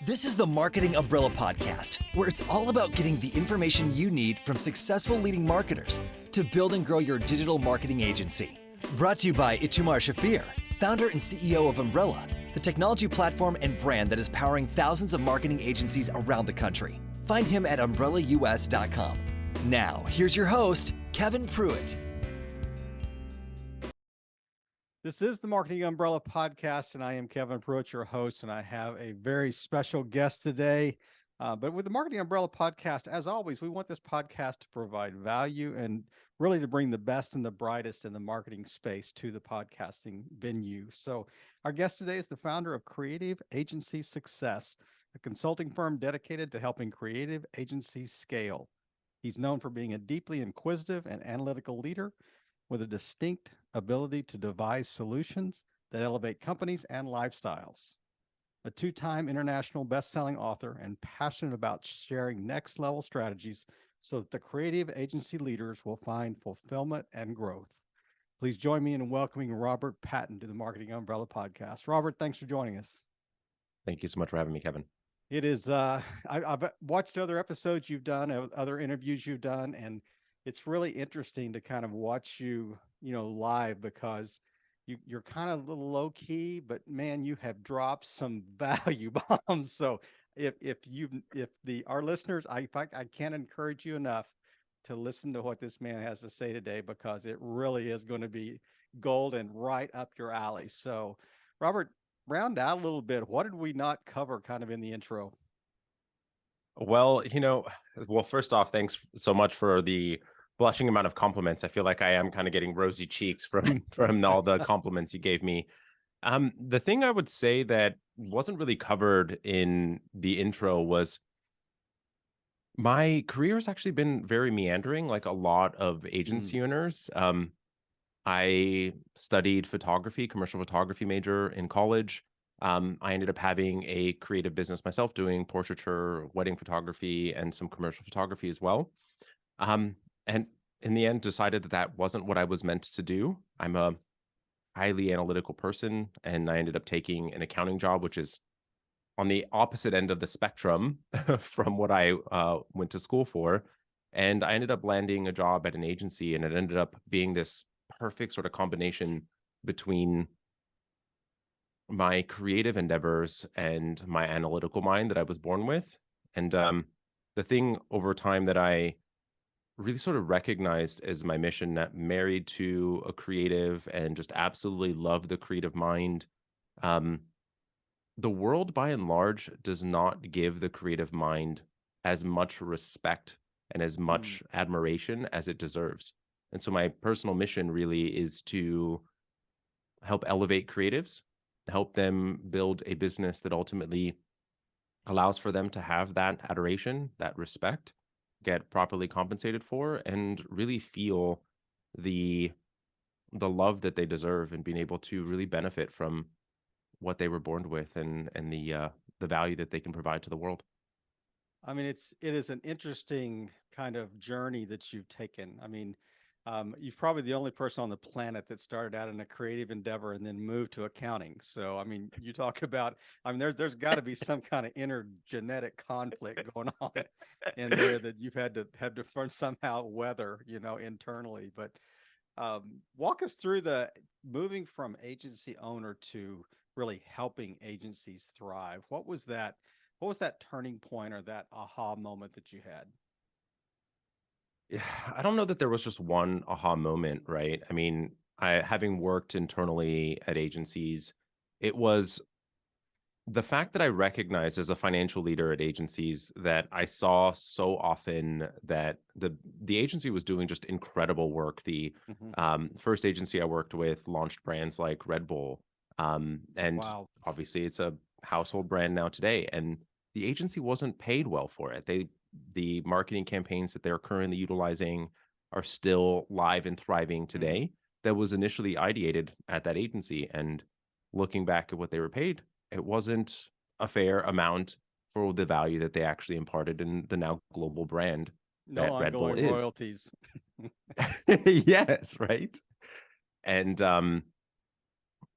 This is the Marketing Umbrella Podcast, where it's all about getting the information you need from successful leading marketers to build and grow your digital marketing agency. Brought to you by Itamar Shafir, founder and CEO of Umbrella, the technology platform and brand that is powering thousands of marketing agencies around the country. Find him at umbrellaus.com. Now, here's your host, Kevin Pruitt. This is the Marketing Umbrella Podcast, and I am Kevin Pruitt, your host, and I have a very special guest today. But with the Marketing Umbrella Podcast, as always, we want this podcast to provide value and really to bring the best and the brightest in the marketing space to the podcasting venue. So our guest today is the founder of Creative Agency Success, a consulting firm dedicated to helping creative agencies scale. He's known for being a deeply inquisitive and analytical leader with a distinct ability to devise solutions that elevate companies and lifestyles. A two-time international best-selling author and passionate about sharing next-level strategies so that the creative agency leaders will find fulfillment and growth. Please join me in welcoming Robert Patin to the Marketing Umbrella Podcast. Robert, thanks for joining us. Thank you so much for having me, Kevin. It is, I've watched other episodes you've done, other interviews you've done, and it's really interesting to kind of watch you, live, because you're kind of a little low key, but man, you have dropped some value bombs. So if our listeners, I can't encourage you enough to listen to what this man has to say today, because it really is going to be gold and right up your alley. So Robert, round out a little bit. What did we not cover kind of in the intro? Well, first off, thanks so much for the blushing amount of compliments. I feel like I am kind of getting rosy cheeks from all the compliments you gave me. The thing I would say that wasn't really covered in the intro was my career has actually been very meandering, like a lot of agency owners. I studied photography, commercial photography major in college. I ended up having a creative business myself, doing portraiture, wedding photography, and some commercial photography as well. And in the end, decided that wasn't what I was meant to do. I'm a highly analytical person, and I ended up taking an accounting job, which is on the opposite end of the spectrum from what I went to school for. And I ended up landing a job at an agency, and it ended up being this perfect sort of combination between my creative endeavors and my analytical mind that I was born with. And the thing over time that I really sort of recognized as my mission, that married to a creative and just absolutely love the creative mind. The world by and large does not give the creative mind as much respect and as much admiration as it deserves. And so my personal mission really is to help elevate creatives, help them build a business that ultimately allows for them to have that adoration, that respect, get properly compensated for, and really feel the love that they deserve, and being able to really benefit from what they were born with, and the value that they can provide to the world. I mean, it is an interesting kind of journey that you've taken. I mean, you're probably the only person on the planet that started out in a creative endeavor and then moved to accounting. So, I mean, you talk about, there's got to be some kind of inner genetic conflict going on in there that you've had to somehow weather, internally. But walk us through the moving from agency owner to really helping agencies thrive. What was that turning point or that aha moment that you had? I don't know that there was just one aha moment, right? I mean, having worked internally at agencies, it was the fact that I recognized as a financial leader at agencies that I saw so often that the agency was doing just incredible work. The first agency I worked with launched brands like Red Bull, and Wow. Obviously it's a household brand now today, and the agency wasn't paid well for it. The marketing campaigns that they're currently utilizing are still live and thriving today. That was initially ideated at that agency, and looking back at what they were paid, it wasn't a fair amount for the value that they actually imparted in the now global brand that Red Bull is. Royalties. Yes, right. And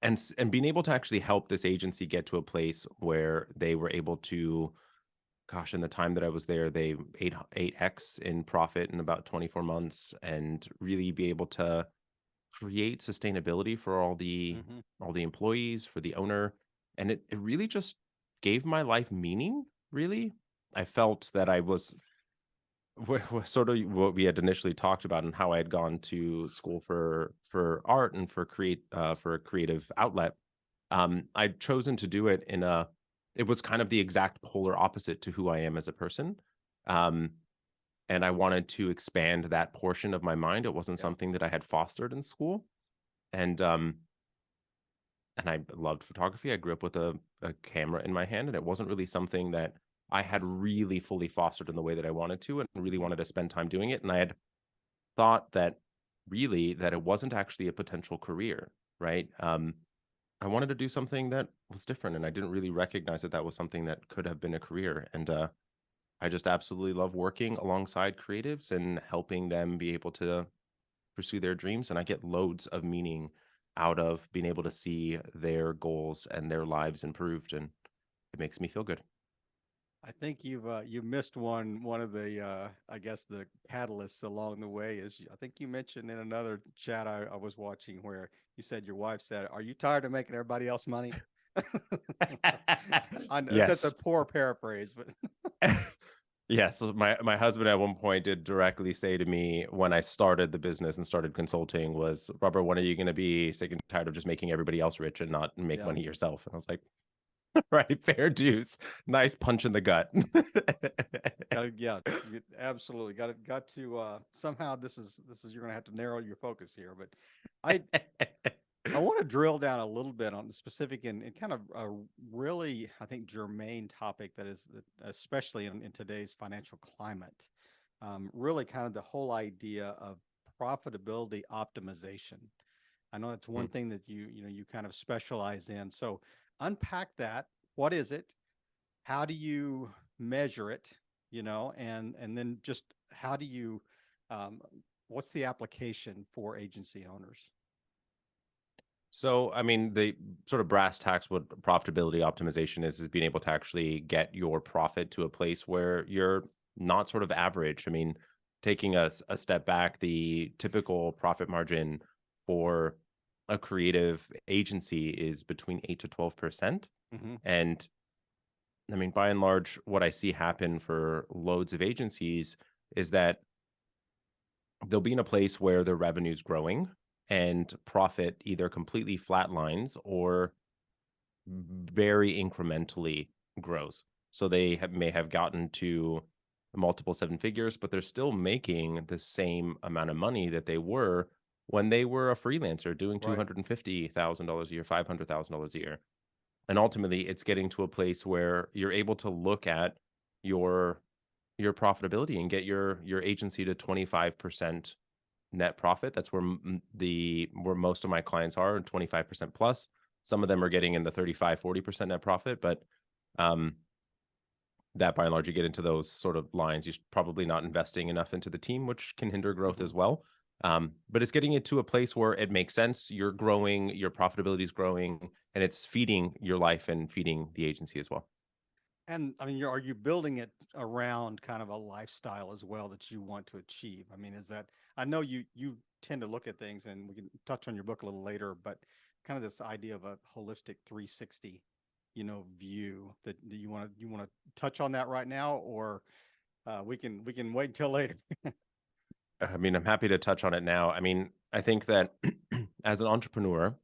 and being able to actually help this agency get to a place where they were able to, gosh, in the time that I was there, they 8x in profit in about 24 months, and really be able to create sustainability for Mm-hmm. all the employees, for the owner. And it really just gave my life meaning, really. I felt that I was sort of what we had initially talked about, and how I had gone to school for art and for a creative outlet. I'd chosen to do it in a it was kind of the exact polar opposite to who I am as a person. Um, and I wanted to expand that portion of my mind. It wasn't Yeah. something that I had fostered in school. And and I loved photography. I grew up with a camera in my hand, and it wasn't really something that I had really fully fostered in the way that I wanted to, and really Mm-hmm. wanted to spend time doing it. And I had thought that really that it wasn't actually a potential career, right? I wanted to do something that was different, and I didn't really recognize that that was something that could have been a career. And I just absolutely love working alongside creatives and helping them be able to pursue their dreams. And I get loads of meaning out of being able to see their goals and their lives improved, and it makes me feel good. I think you missed one of the I guess the catalysts along the way is I think you mentioned in another chat I was watching where you said your wife said, "Are you tired of making everybody else money?" I know that's a Yes. poor paraphrase, but Yes, so my husband at one point did directly say to me when I started the business and started consulting was, "Robert, when are you gonna be sick and tired of just making everybody else rich and not make yeah, money yourself?" And I was like, "Right, fair dues. Nice punch in the gut." yeah, you absolutely got to somehow this is you're gonna have to narrow your focus here, but I I want to drill down a little bit on the specific and kind of a really, I think, germane topic that is, especially in today's financial climate, really kind of the whole idea of profitability optimization. I know that's one Mm. thing that you kind of specialize in. So unpack that. What is it? How do you measure it? And then just how do you, um, what's the application for agency owners? So, I mean, the sort of brass tacks, what profitability optimization is being able to actually get your profit to a place where you're not sort of average. I mean, taking a step back, the typical profit margin for a creative agency is between 8 to 12%. Hmm. And I mean, by and large, what I see happen for loads of agencies is that they'll be in a place where their revenue's growing and profit either completely flatlines or very incrementally grows. So they may have gotten to multiple seven figures, but they're still making the same amount of money that they were when they were a freelancer doing Right. $250,000 a year, $500,000 a year. And ultimately, it's getting to a place where you're able to look at your profitability and get your agency to 25% net profit. That's where where most of my clients are, 25% plus. Some of them are getting in the 35-40% net profit, but um, that by and large, you get into those sort of lines. You're probably not investing enough into the team, which can hinder growth Hmm. as well. But it's getting it to a place where it makes sense. You're growing, your profitability is growing, and it's feeding your life and feeding the agency as well. And I mean, are you building it around kind of a lifestyle as well that you want to achieve? I mean, is that I know you tend to look at things, and we can touch on your book a little later, but kind of this idea of a holistic 360, view that you want to touch on that right now, or we can wait until later. I mean, I'm happy to touch on it now. I mean, I think that as an entrepreneur,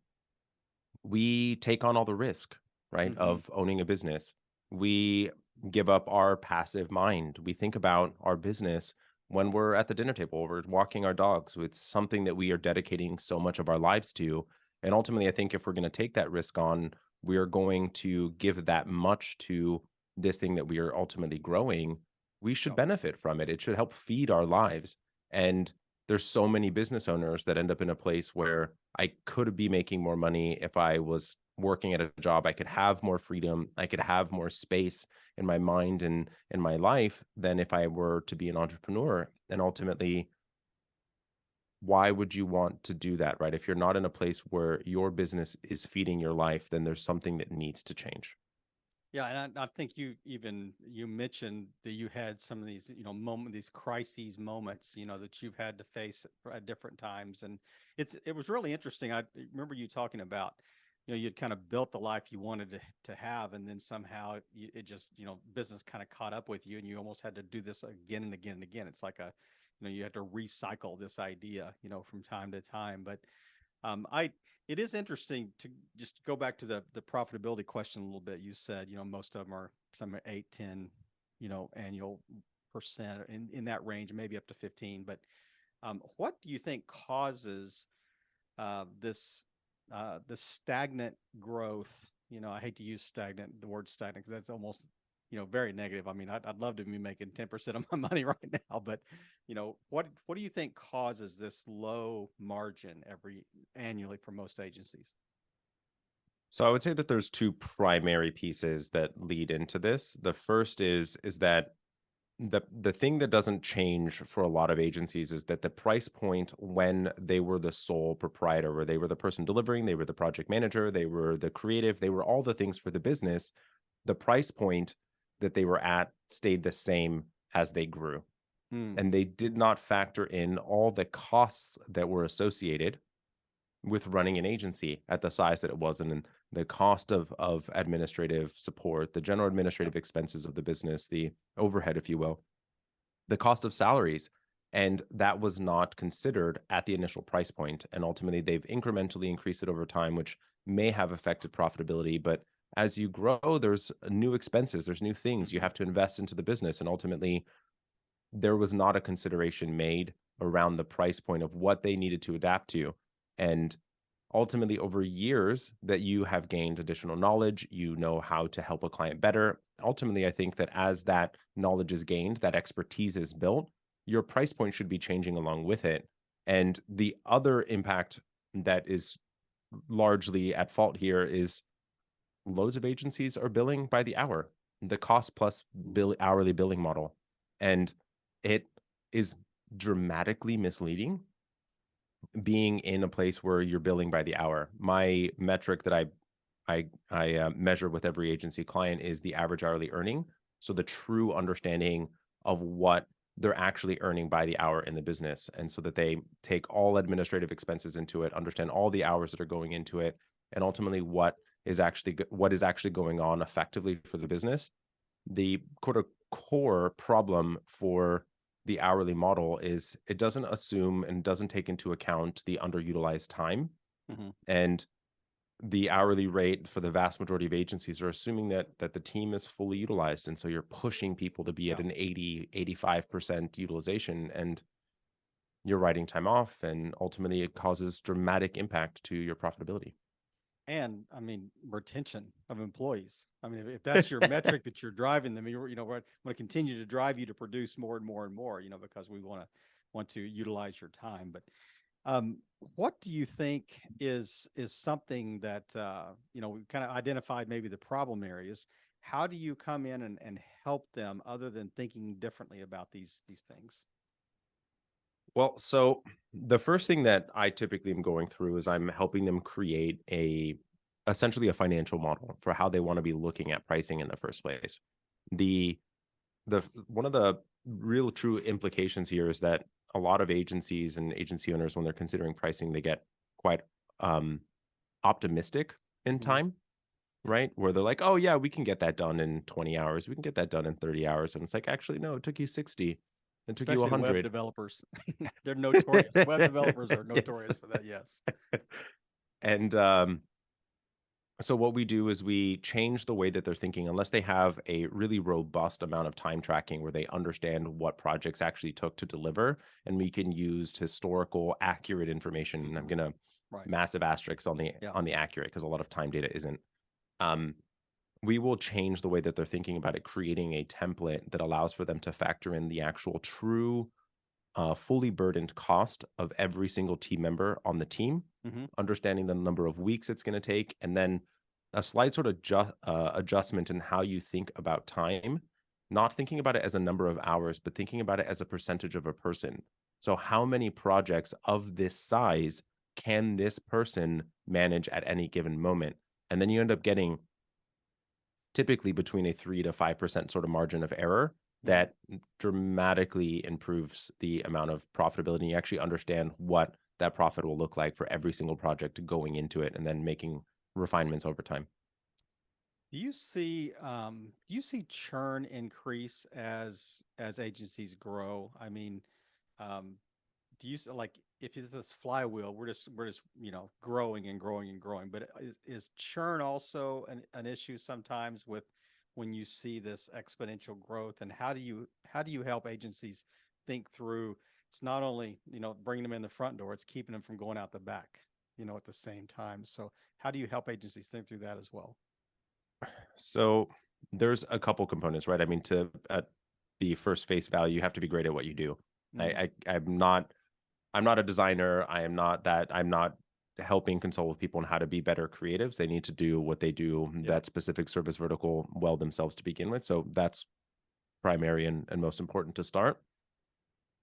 we take on all the risk, right, Hmm. of owning a business. We give up our passive mind. We think about our business when we're at the dinner table, we're walking our dogs. It's something that we are dedicating so much of our lives to. And ultimately, I think if we're going to take that risk on, we are going to give that much to this thing that we are ultimately growing. We should Yep. benefit from it. It should help feed our lives. And there's so many business owners that end up in a place where I could be making more money if I was working at a job. I could have more freedom. I could have more space in my mind and in my life than if I were to be an entrepreneur. And ultimately, why would you want to do that, right? If you're not in a place where your business is feeding your life, then there's something that needs to change. Yeah, and I think you mentioned that you had some of these these crises moments that you've had to face at different times, and it was really interesting. I remember you talking about you'd kind of built the life you wanted to have, and then somehow it just business kind of caught up with you, and you almost had to do this again and again and again. It's like a you had to recycle this idea from time to time, but I it is interesting to just go back to the profitability question a little bit. You said, most of them are some are 8, 10, annual percent in that range, maybe up to 15. But what do you think causes this this stagnant growth? I hate to use stagnant, the word stagnant, because that's almost very negative. I mean, I'd love to be making 10% of my money right now, but what do you think causes this low margin annually for most agencies? So I would say that there's two primary pieces that lead into this. The first is that the thing that doesn't change for a lot of agencies is that the price point when they were the sole proprietor, where they were the person delivering, they were the project manager, they were the creative, they were all the things for the business, the price point that they were at stayed the same as they grew. Hmm. And they did not factor in all the costs that were associated with running an agency at the size that it was, and the cost of administrative support, the general administrative expenses of the business, the overhead, if you will, the cost of salaries. And that was not considered at the initial price point. And ultimately, they've incrementally increased it over time, which may have affected profitability. But as you grow, there's new expenses, there's new things you have to invest into the business. And ultimately, there was not a consideration made around the price point of what they needed to adapt to. And ultimately, over years that you have gained additional knowledge, you know how to help a client better. Ultimately, I think that as that knowledge is gained, that expertise is built, your price point should be changing along with it. And the other impact that is largely at fault here is loads of agencies are billing by the hour, the cost plus hourly billing model. And it is dramatically misleading being in a place where you're billing by the hour. My metric that I measure with every agency client is the average hourly earning. So the true understanding of what they're actually earning by the hour in the business, and so that they take all administrative expenses into it, understand all the hours that are going into it, and ultimately what is actually going on effectively for the business. The core problem for the hourly model is it doesn't assume and doesn't take into account the underutilized time. Mhm. And the hourly rate for the vast majority of agencies are assuming that the team is fully utilized. And so you're pushing people to be at Yeah. an 85% utilization, and you're writing time off, and ultimately it causes dramatic impact to your profitability. And I mean, retention of employees. I mean, if that's your metric that you're driving them, we're going to continue to drive you to produce more and more and more, because we want to utilize your time. But what do you think is something that we kind of identified maybe the problem areas? How do you come in and help them other than thinking differently about these things? Well, so the first thing that I typically am going through is I'm helping them create essentially a financial model for how they want to be looking at pricing in the first place. The the one of the real true implications here is that a lot of agencies and agency owners, when they're considering pricing, they get quite optimistic in Hmm. time, right? Where they're like, oh yeah, we can get that done in 20 hours, we can get that done in 30 hours. And it's like, actually, no, it took you 60, it took you Especially the web 100. developers. They're notorious. Web developers are Yes. notorious for that. Yes. And so what we do is we change the way that they're thinking, unless they have a really robust amount of time tracking where they understand what projects actually took to deliver, and we can use historical accurate information. And I'm Mhm. gonna Right. massive asterisks on Yeah. the accurate, because a lot of time data isn't. Um, we will change the way that they're thinking about it, creating a template that allows for them to factor in the actual true fully burdened cost of every single team member on the team, Hmm. understanding the number of weeks it's going to take, and then a slight sort of adjustment in how you think about time, not thinking about it as a number of hours, but thinking about it as a percentage of a person. So how many projects of this size can this person manage at any given moment? And then you end up getting typically between a 3 to 5% sort of margin of error Mm. that dramatically improves the amount of profitability. You actually understand what that profit will look like for every single project going into it and then making refinements over time. Do you see churn increase as agencies grow? I mean, um, do you like if it's this flywheel, we're just growing and growing and growing, but is churn also an issue sometimes with when you see this exponential growth? And how do you help agencies think through? It's not only bringing them in the front door, it's keeping them from going out the back, at the same time. So how do you help agencies think through that as well? So there's a couple components, right? I mean, to at the first face value, you have to be great at what you do. Mm, I'm not a designer. I'm not helping consult with people on how to be better creatives. They need to do what they do, yep. that specific service vertical, well themselves to begin with. So that's primary and most important to start.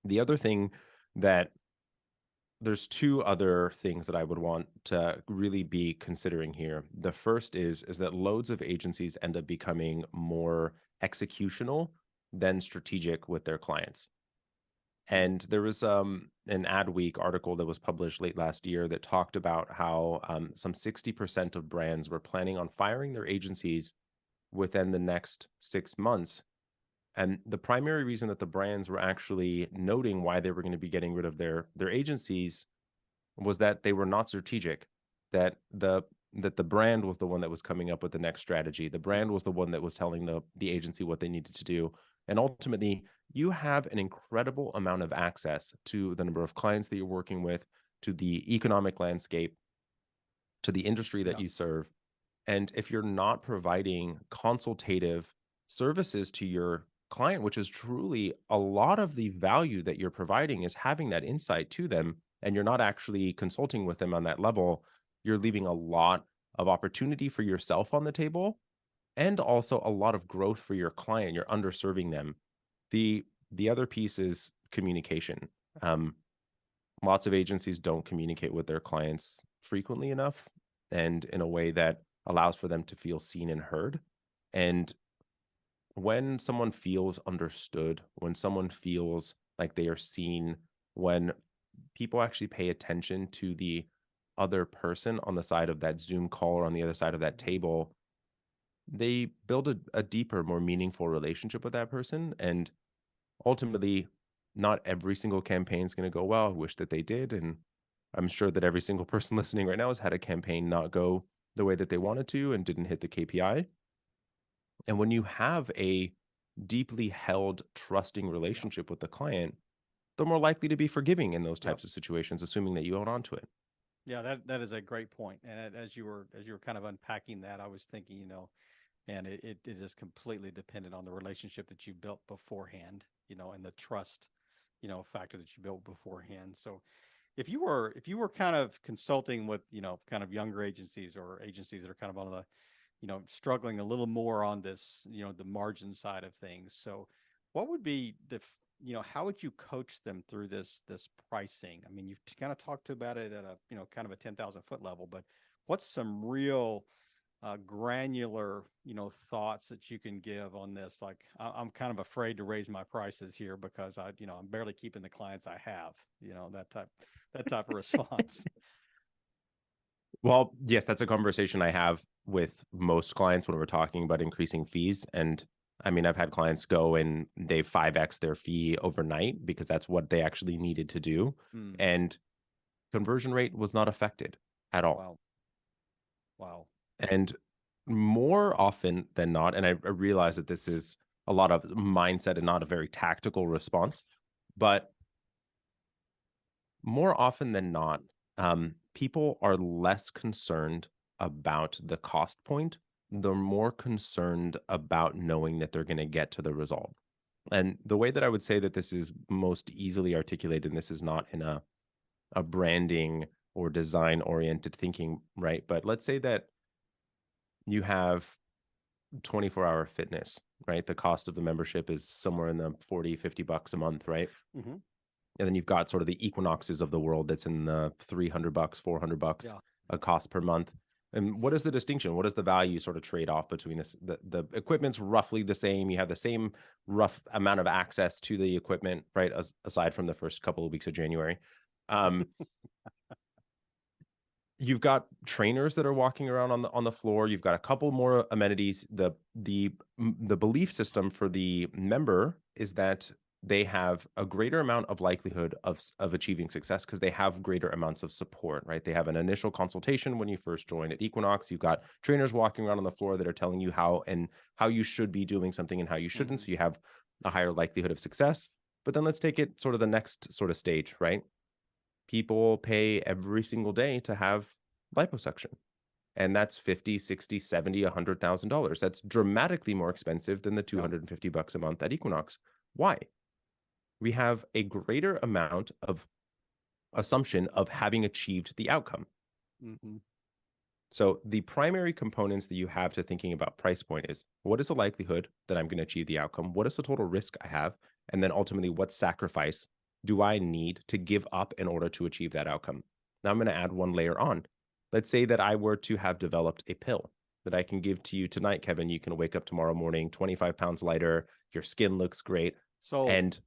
The other thing that there's two other things that I would want to really be considering here. The first is that loads of agencies end up becoming more executional than strategic with their clients. Mm, And there was an Adweek article that was published late last year that talked about how some 60% of brands were planning on firing their agencies within the next 6 months. And the primary reason that the brands were actually noting why they were going to be getting rid of their agencies was that they were not strategic, that the brand was the one that was coming up with the next strategy. The mm, brand was the one that was telling the agency what they needed to do. And ultimately, you have an incredible amount of access to the number of clients that you're working with, to the economic landscape, to the industry that yeah. you serve. And if you're not providing consultative services to your client, which is truly a lot of the value that you're providing is having that insight to them, and you're not actually consulting with them on that level, you're leaving a lot of opportunity for yourself on the table and also a lot of growth for your client. You're underserving them. The other piece is communication. Um, Lots of agencies don't communicate with their clients frequently enough and in a way that allows for them to feel seen and heard. And when someone feels understood, when someone feels like they are seen, when people actually pay attention to the other person on the side of that Zoom call or on the other side of that table, they build a deeper, more meaningful relationship with that person. And ultimately, not every single campaign is going to go well. I wish that they did. And I'm sure that every single person listening right now has had a campaign not go the way that they wanted to and didn't hit the KPI. And when you have a deeply held, trusting Yeah. relationship with the client, they're more likely to be forgiving in those Yep. types of situations, assuming that you own on to it. Yeah, that is a great point. And as you were kind of unpacking that, I was thinking, and it is completely dependent on the relationship that you built beforehand, and the trust, factor that you built beforehand. So if you were kind of consulting with, kind of younger agencies or agencies that are kind of on the, struggling a little more on this, the margin side of things. So what would be how would you coach them through this pricing? I mean, you've kind of talked about it at a, kind of a 10,000 foot level, but what's some real granular, thoughts that you can give on this? Like, I'm kind of afraid to raise my prices here because I'm barely keeping the clients I have, that type of response. Well, yes, that's a conversation I have with most clients when we're talking about increasing fees. And I mean, I've had clients go and they 5x their fee overnight because that's what they actually needed to do. Hmm. And conversion rate was not affected at all. Wow. Wow. And more often than not, and I realize that this is a lot of mindset and not a very tactical response, but more often than not, people are less concerned about the cost point. They're more concerned about knowing that they're going to get to the result. And the way that I would say that this is most easily articulated, and this is not in a branding or design oriented thinking, right? But let's say that you have 24-hour fitness, right? The cost of the membership is somewhere in the 40, $50 a month, right? Hmm. And then you've got sort of the Equinoxes of the world that's in the $300, $400 Yeah. a cost per month. And what is the distinction? What is the value sort of trade off between this? The equipment's roughly the same. You have the same rough amount of access to the equipment, right? Aside from the first couple of weeks of January. You've got trainers that are walking around on the floor. You've got a couple more amenities. The belief system for the member is that they have a greater amount of likelihood of achieving success because they have greater amounts of support, right? They have an initial consultation when you first join at Equinox. You've got trainers walking around on the floor that are telling you how you should be doing something and how you shouldn't. So you have a higher likelihood of success. But then let's take it sort of the next sort of stage, right? People pay every single day to have liposuction. And that's $50, $60, $70, $100,000. That's dramatically more expensive than the $250 a month at Equinox. Why? We have a greater amount of assumption of having achieved the outcome. So the primary components that you have to thinking about price point is, what is the likelihood that I'm going to achieve the outcome? What is the total risk I have? And then ultimately, what sacrifice do I need to give up in order to achieve that outcome? Now I'm going to add one layer on. Let's say that I were to have developed a pill that I can give to you tonight, Kevin. You can wake up tomorrow morning 25 pounds lighter. Your skin looks great. So And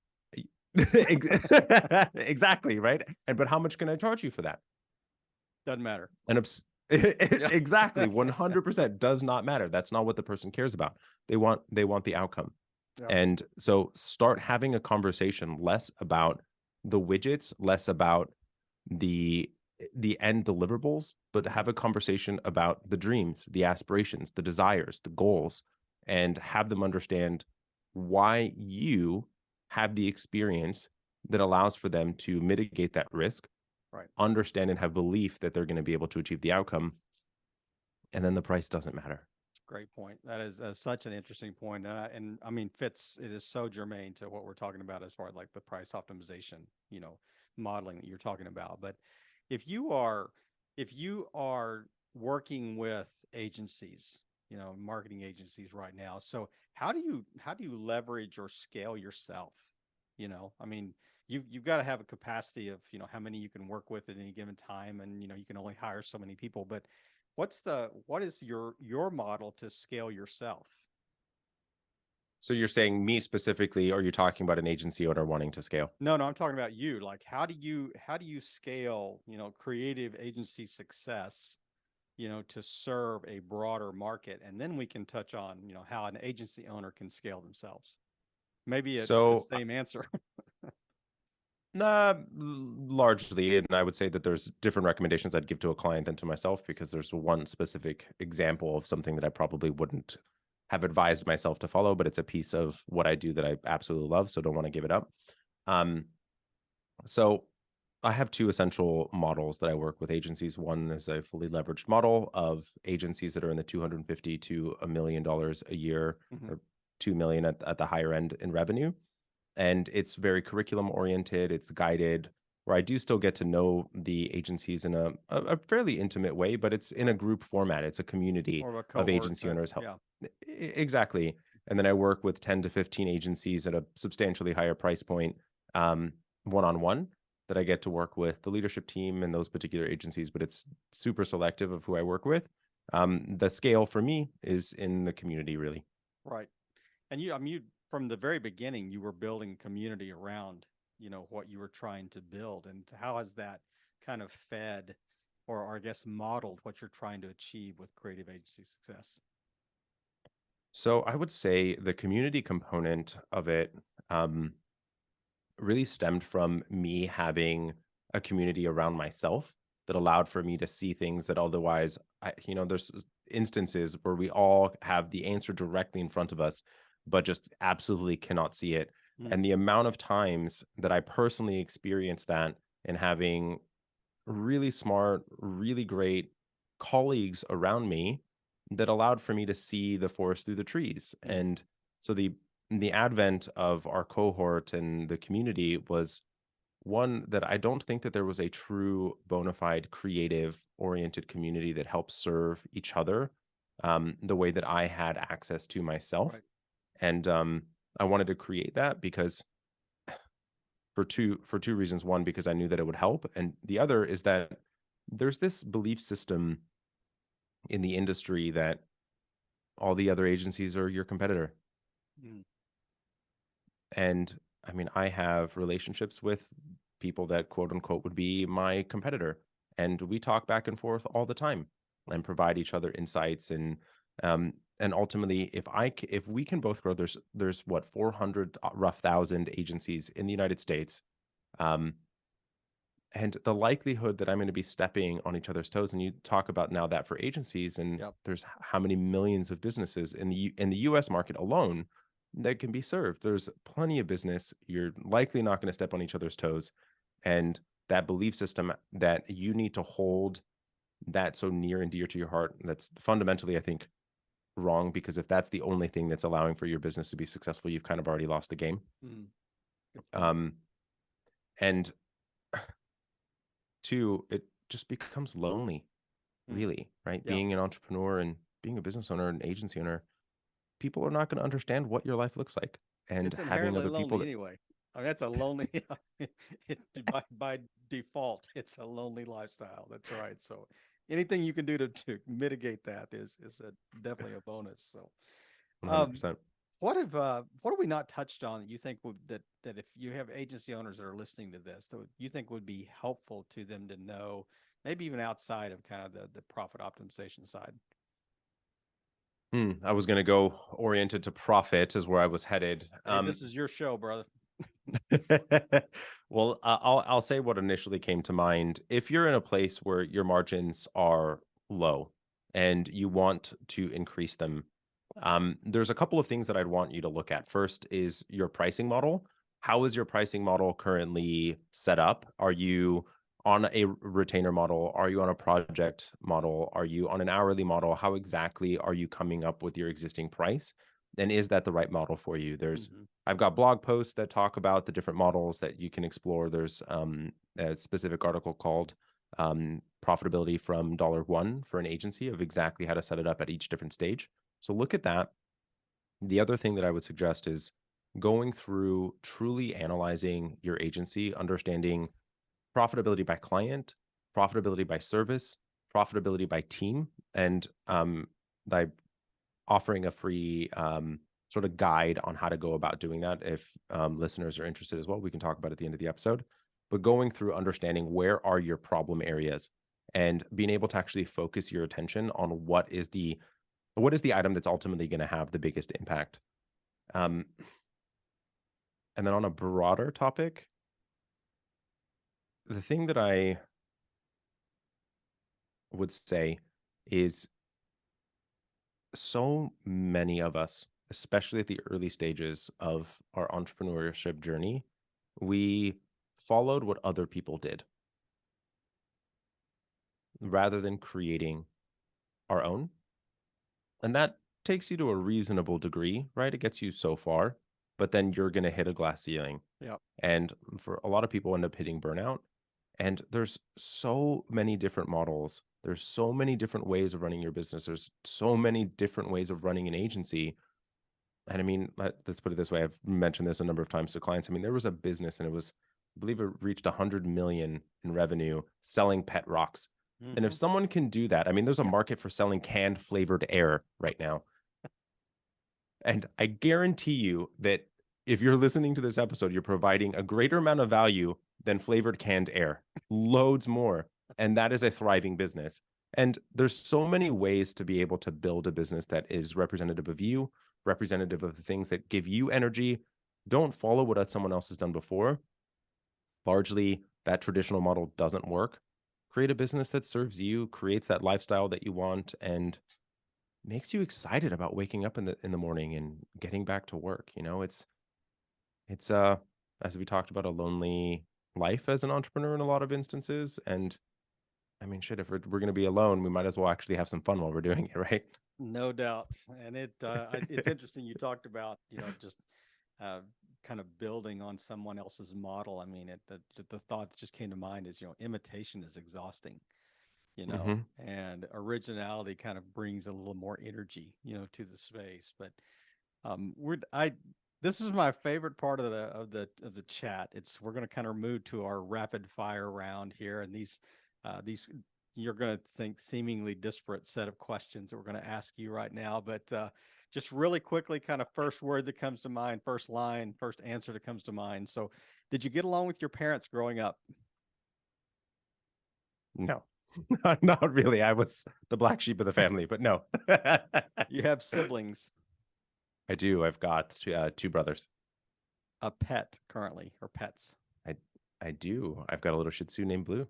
exactly, right? But how much can I charge you for that? Doesn't matter. And exactly, 100% does not matter. That's not what the person cares about. They want the outcome. Yeah. And so start having a conversation less about the widgets, less about the end deliverables, but have a conversation about the dreams, the aspirations, the desires, the goals, and have them understand why you have the experience that allows for them to mitigate that risk, right? Understand and have belief that they're going to be able to achieve the outcome. And then the price doesn't matter. Great point. That is such an interesting point. And I mean, it is so germane to what we're talking about as far as like the price optimization, modeling that you're talking about. But if you are working with agencies, marketing agencies right now, so how do you leverage or scale yourself? I mean, you've got to have a capacity of, how many you can work with at any given time. And, you can only hire so many people, but what is your model to scale yourself? So you're saying me specifically, or you're talking about an agency owner wanting to scale? No, I'm talking about you. Like, how do you scale, creative agency success, to serve a broader market? And then we can touch on, how an agency owner can scale themselves. Maybe the same answer. Largely, and I would say that there's different recommendations I'd give to a client than to myself, because there's one specific example of something that I probably wouldn't have advised myself to follow, but it's a piece of what I do that I absolutely love, so don't want to give it up. So I have two essential models that I work with agencies. One is a fully leveraged model of agencies that are in the $250,000 to $1 million a year, or $2 million at the higher end in revenue. And it's very curriculum oriented. It's guided, where I do still get to know the agencies in a fairly intimate way, but it's in a group format. It's a community of agency owners. Yeah. Exactly. And then I work with 10 to 15 agencies at a substantially higher price point, one-on-one, that I get to work with the leadership team and those particular agencies, but it's super selective of who I work with. The scale for me is in the community, really. Right. And you from the very beginning, you were building community around, what you were trying to build. And how has that kind of fed or I guess modeled what you're trying to achieve with creative agency success? So I would say the community component of it really stemmed from me having a community around myself that allowed for me to see things that otherwise, there's instances where we all have the answer directly in front of us, but just absolutely cannot see it. And the amount of times that I personally experienced that, and having really smart, really great colleagues around me that allowed for me to see the forest through the trees. And so the advent of our cohort and the community was one that I don't think that there was a true bona fide creative oriented community that helps serve each other the way that I had access to myself. Right. And I wanted to create that because for two reasons. One, because I knew that it would help, and the other is that there's this belief system in the industry that all the other agencies are your competitor. Mm. And I mean, I have relationships with people that quote unquote would be my competitor, and we talk back and forth all the time and provide each other insights. And ultimately, if we can both grow, there's what, 400 rough thousand agencies in the United States. Um, and the likelihood that I'm going to be stepping on each other's toes, and you talk about now that for agencies, and Yep. there's how many millions of businesses in the US market alone that can be served. There's plenty of business. You're likely not going to step on each other's toes. And that belief system that you need to hold that so near and dear to your heart, that's fundamentally, I think, wrong, because if that's the only thing that's allowing for your business to be successful, you've kind of already lost the game. Mm. Good point. Um, and two, it just becomes lonely, Mm. really, right? Yeah. Being an entrepreneur and being a business owner and agency owner, people are not going to understand what your life looks like. And It's having inherently other people lonely that, anyway. I mean, that's a lonely, by default, it's a lonely lifestyle. That's right. So anything you can do to mitigate that is definitely a bonus. So, um, 100%. what have we not touched on that you think that if you have agency owners that are listening to this, that you think would be helpful to them to know, maybe even outside of kind of the profit optimization side? I was going to go oriented to profit is where I was headed. Hey, this is your show, brother. Well, I'll say what initially came to mind. If you're in a place where your margins are low and you want to increase them, there's a couple of things that I'd want you to look at. First is your pricing model. How is your pricing model currently set up? Are you on a retainer model? Are you on a project model? Are you on an hourly model? How exactly are you coming up with your existing price? And is that the right model for you? Hmm. I've got blog posts that talk about the different models that you can explore. There's a specific article called Profitability from $1 for an agency, of exactly how to set it up at each different stage. So look at that. The other thing that I would suggest is going through truly analyzing your agency, understanding profitability by client, profitability by service, profitability by team, and by offering a free sort of guide on how to go about doing that. If listeners are interested as well, we can talk about it at the end of the episode. But going through understanding where are your problem areas and being able to actually focus your attention on what is the item that's ultimately going to have the biggest impact. Um, and then on a broader topic, the thing that I would say is so many of us, especially at the early stages of our entrepreneurship journey, we followed what other people did rather than creating our own. And that takes you to a reasonable degree, right? It gets you so far, but then you're going to hit a glass ceiling. Yep. And for a lot of people, end up hitting burnout. And there's so many different models. There's so many different ways of running your business. There's so many different ways of running an agency. And I mean, let's put it this way. I've mentioned this a number of times to clients. I mean, there was a business and I believe it reached 100 million in revenue selling pet rocks. And if Hmm. someone can do that, I mean, there's a market for selling canned flavored air right now. And I guarantee you that if you're listening to this episode, you're providing a greater amount of value than flavored canned air, loads more. And that is a thriving business. And there's so many ways to be able to build a business that is representative of you, representative of the things that give you energy. Don't follow what someone else has done before. Largely, that traditional model doesn't work. Create a business that serves you, creates that lifestyle that you want, and makes you excited about waking up in the morning and getting back to work. It's as we talked about, a lonely life as an entrepreneur in a lot of instances. And I mean, shit, if we're going to be alone, we might as well actually have some fun while we're doing it, right? No doubt. And it's interesting you talked about, just uh, kind of building on someone else's model. I mean, the thought that just came to mind is, imitation is exhausting, Hmm. and originality kind of brings a little more energy, to the space. But we're I This is my favorite part of the chat. We're going to kind of move to our rapid fire round here, and these you're going to think seemingly disparate set of questions that we're going to ask you right now, but just really quickly, kind of first word that comes to mind, first line, first answer that comes to mind. So, did you get along with your parents growing up? No, not really. I was the black sheep of the family, but no. You have siblings? I do. I've got two brothers. A pet currently, or pets? I do. I've got a little Shih Tzu named Blue.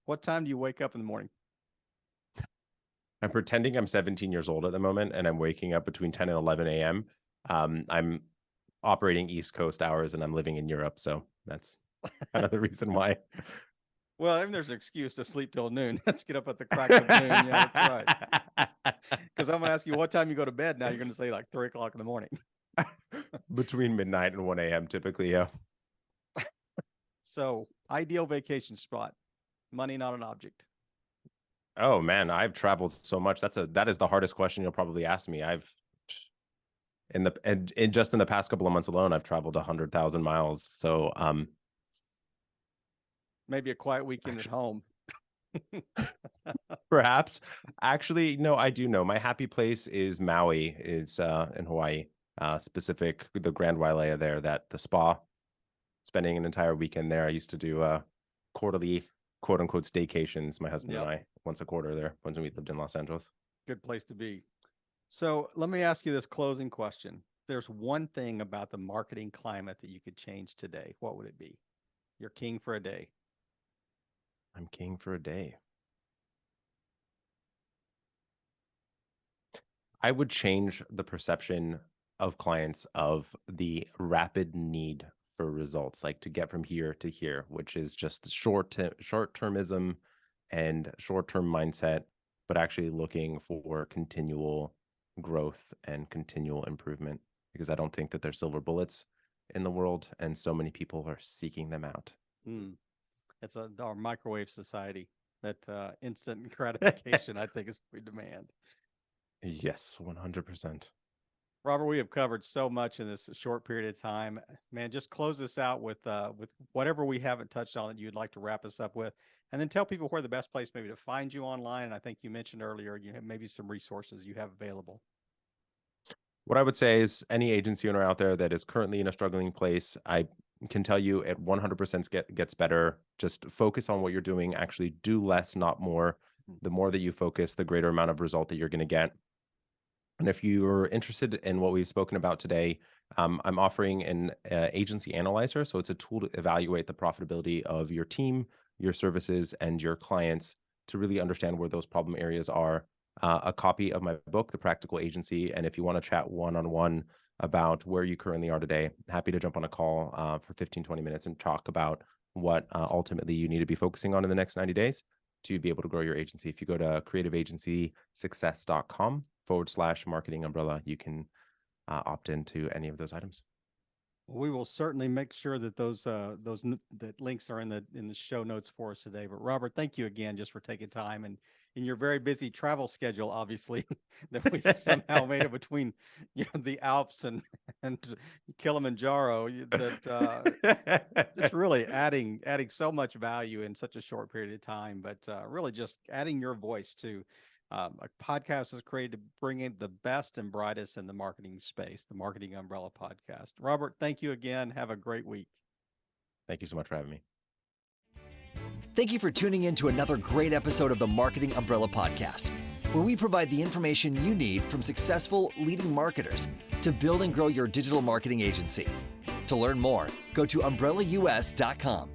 What time do you wake up in the morning? I'm pretending I'm 17 years old at the moment, and I'm waking up between 10 and 11 a.m. I'm operating East Coast hours, and I'm living in Europe, so that's kind of the reason why. Well, I mean, there's an excuse to sleep till noon. Let's get up at the crack of noon. Yeah, that's right. Because I'm going to ask you what time you go to bed. Now you're going to say like 3 o'clock in the morning. Between midnight and 1 a.m. typically, yeah. So, ideal vacation spot. Money, not an object. Oh man, I've traveled so much. That is the hardest question you'll probably ask me. In the past couple of months alone, I've traveled 100,000 miles. So maybe a quiet weekend at home. Perhaps. Actually, no, I do know. My happy place is Maui. It's in Hawaii. Specific the Grand Wailea there, that the spa. Spending an entire weekend there. I used to do quarterly quote unquote staycations, my husband and I, once a quarter there when we lived in Los Angeles. Good place to be. So let me ask you this closing question. If there's one thing about the marketing climate that you could change today, what would it be? You're king for a day. I'm king for a day. I would change the perception of clients of the rapid need for results, like to get from here to here, which is just short-termism and short-term mindset, but actually looking for continual growth and continual improvement, because I don't think that there's silver bullets in the world, and so many people are seeking them out. It's our microwave society. That instant gratification, I think, is what we demand. Yes, 100%. Robert, we have covered so much in this short period of time. Man, just close this out with whatever we haven't touched on that you'd like to wrap us up with, and then tell people where the best place maybe to find you online. And I think you mentioned earlier, you have maybe some resources you have available. What I would say is any agency owner out there that is currently in a struggling place, I can tell you it 100% gets better. Just focus on what you're doing. Actually do less, not more. The more that you focus, the greater amount of result that you're going to get. And if you're interested in what we've spoken about today, I'm offering an agency analyzer. So it's a tool to evaluate the profitability of your team, your services, and your clients to really understand where those problem areas are. A copy of my book, The Practical Agency. And if you want to chat one-on-one about where you currently are today, happy to jump on a call for 15, 20 minutes and talk about what ultimately you need to be focusing on in the next 90 days to be able to grow your agency. If you go to creativeagencysuccess.com/marketing umbrella, you can opt into any of those items. We will certainly make sure that those that links are in the show notes for us today. But Robert, thank you again just for taking time, and in your very busy travel schedule, obviously, that we somehow made it between the Alps and Kilimanjaro. That just really adding so much value in such a short period of time. But really just adding your voice to a podcast is created to bring in the best and brightest in the marketing space, the Marketing Umbrella Podcast. Robert, thank you again. Have a great week. Thank you so much for having me. Thank you for tuning in to another great episode of the Marketing Umbrella Podcast, where we provide the information you need from successful leading marketers to build and grow your digital marketing agency. To learn more, go to umbrellaus.com.